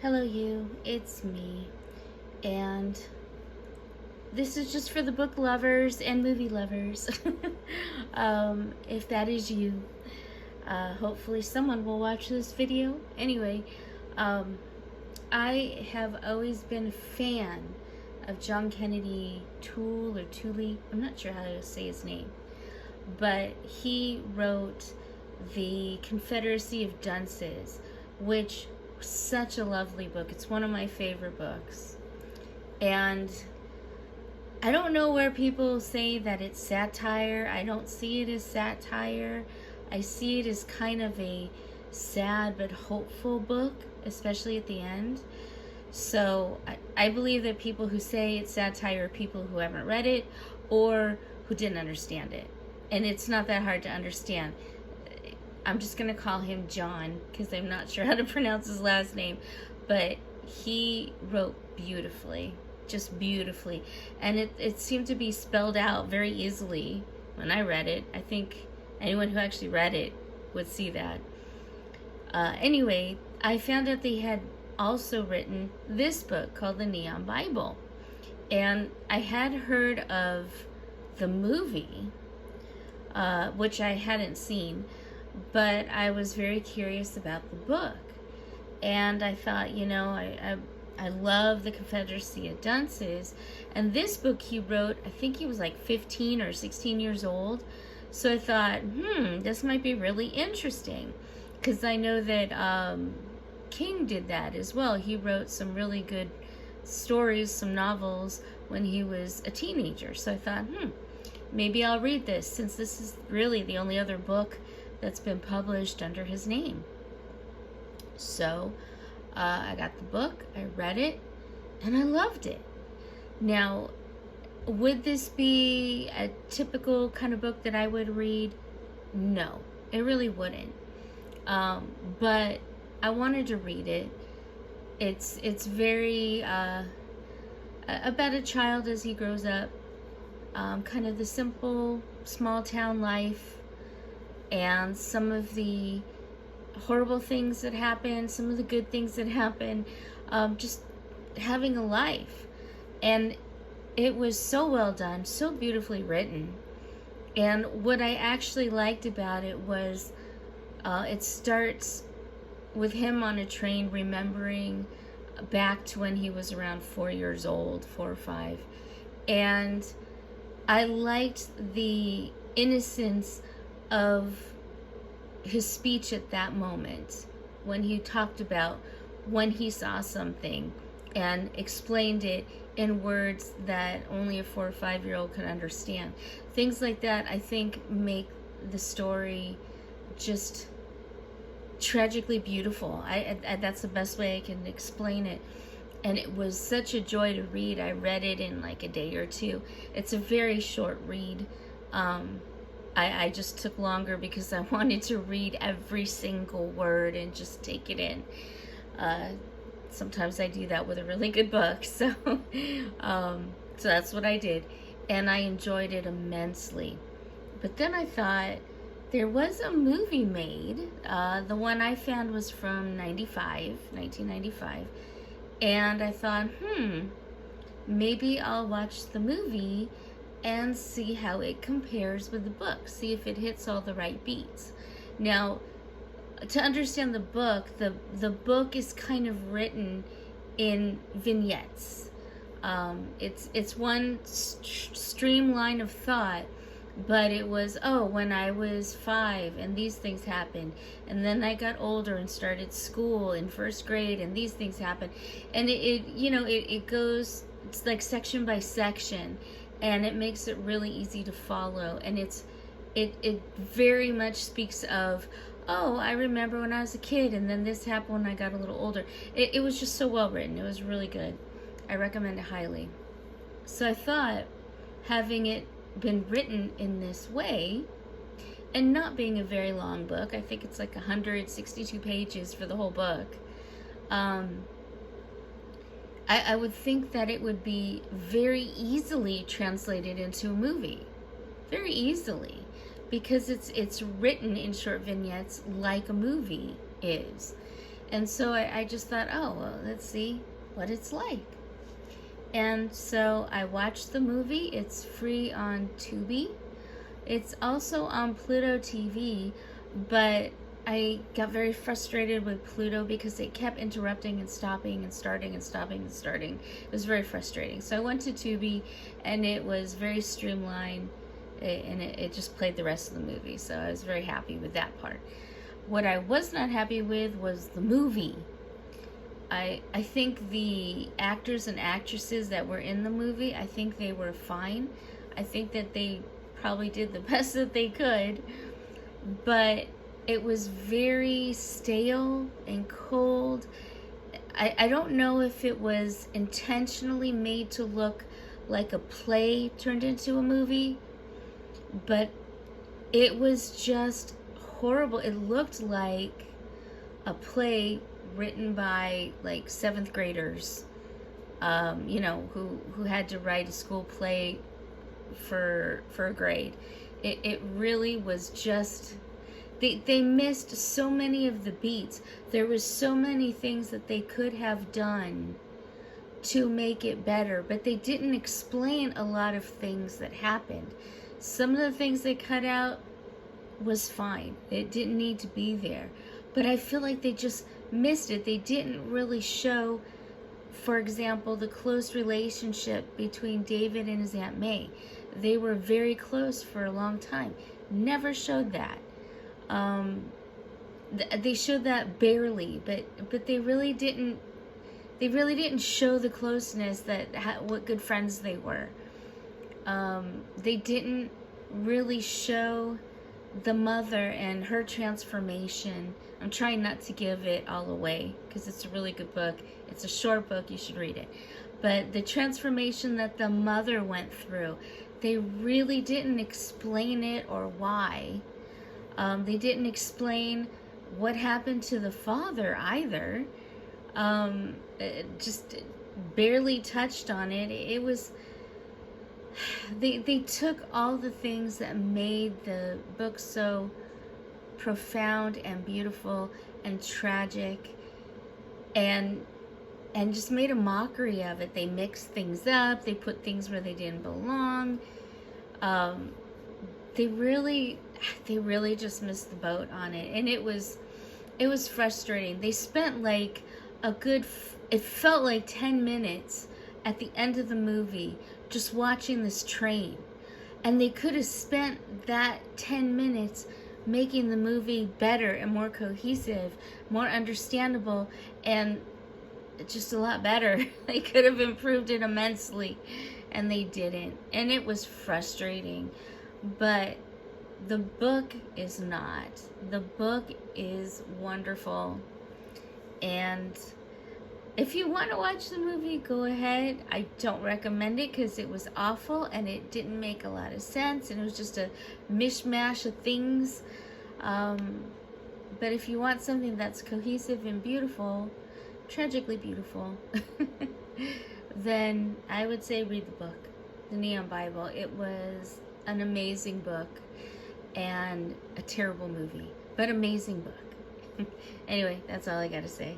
Hello, you. It's me. And this is just for the book lovers and movie lovers. If that is you, hopefully someone will watch this video. Anyway, I have always been a fan of John Kennedy Toole or Tooley. I'm not sure how to say his name. But he wrote The Confederacy of Dunces, which such a lovely book. It's one of my favorite books. And I don't know where people say that it's satire. I don't see it as satire. I see it as kind of a sad but hopeful book, especially at the end. So I believe that people who say it's satire are people who haven't read it or who didn't understand it. And it's not that hard to understand. I'm just going to call him John because I'm not sure how to pronounce his last name. But he wrote beautifully, just beautifully. And it seemed to be spelled out very easily when I read it. I think anyone who actually read it would see that. Anyway, I found out they had also written this book called The Neon Bible. And I had heard of the movie, which I hadn't seen, but I was very curious about the book. And I thought, I love The Confederacy of Dunces. And this book he wrote, I think he was like 15 or 16 years old. So I thought, this might be really interesting. Because I know that King did that as well. He wrote some really good stories, some novels, when he was a teenager. So I thought, maybe I'll read this, since this is really the only other book that's been published under his name. So I got the book, I read it, and I loved it. Now, would this be a typical kind of book that I would read? No, it really wouldn't. But I wanted to read it. It's very about a child as he grows up, kind of the simple small town life, and some of the horrible things that happen, some of the good things that happen, just having a life. And it was so well done, so beautifully written. And what I actually liked about it was it starts with him on a train remembering back to when he was around 4 years old, 4 or 5. And I liked the innocence of his speech at that moment when he talked about when he saw something and explained it in words that only a 4 or 5-year-old could understand. Things like that, I think, make the story just tragically beautiful. That's the best way I can explain it. And it was such a joy to read. I read it in like a day or two. It's a very short read. I just took longer because I wanted to read every single word and just take it in. Sometimes I do that with a really good book. So that's what I did. And I enjoyed it immensely. But then I thought, there was a movie made. The one I found was from 1995. And I thought, maybe I'll watch the movie and see how it compares with the book. See if it hits all the right beats. Now, to understand the book is kind of written in vignettes. It's one streamline of thought. But it was, when I was 5 and these things happened. And then I got older and started school in 1st grade and these things happened. And it goes, it's like section by section. And it makes it really easy to follow. And it very much speaks of, I remember when I was a kid and then this happened when I got a little older. It was just so well written. It was really good. I recommend it highly. So I thought, having it been written in this way and not being a very long book, I think it's like 162 pages for the whole book, I would think that it would be very easily translated into a movie, very easily, because it's written in short vignettes like a movie is. And so I just thought, oh, well, let's see what it's like. And so I watched the movie. It's free on Tubi. It's also on Pluto TV, but I got very frustrated with Pluto because it kept interrupting and stopping and starting and stopping and starting. It was very frustrating. So I went to Tubi, and it was very streamlined, and it just played the rest of the movie. So I was very happy with that part. What I was not happy with was the movie. I think the actors and actresses that were in the movie, I think they were fine. I think that they probably did the best that they could, but it was very stale and cold. I don't know if it was intentionally made to look like a play turned into a movie, but it was just horrible. It looked like a play written by like 7th graders, who had to write a school play for a grade. It really was just, they missed so many of the beats. There was so many things that they could have done to make it better, but they didn't explain a lot of things that happened. Some of the things they cut out was fine. It didn't need to be there. But I feel like they just missed it. They didn't really show, for example, the close relationship between David and his Aunt May. They were very close for a long time. Never showed that. They showed that barely, but they really didn't. They really didn't show the closeness what good friends they were. They didn't really show the mother and her transformation. I'm trying not to give it all away because it's a really good book. It's a short book. You should read it. But the transformation that the mother went through, they really didn't explain it or why. They didn't explain what happened to the father either. It just barely touched on it. It was, they took all the things that made the book so profound and beautiful and tragic, and just made a mockery of it. They mixed things up. They put things where they didn't belong. They really just missed the boat on it, and it was frustrating. They spent like it felt like 10 minutes at the end of the movie just watching this train, and they could have spent that 10 minutes making the movie better and more cohesive, more understandable, and just a lot better. They could have improved it immensely, and they didn't, and it was frustrating. But the book is not. The book is wonderful, and if you want to watch the movie, go ahead. I don't recommend it because it was awful and it didn't make a lot of sense, and it was just a mishmash of things. But if you want something that's cohesive and beautiful, tragically beautiful, then I would say read the book, The Neon Bible. It was an amazing book and a terrible movie, but amazing book. Anyway, that's all I gotta say.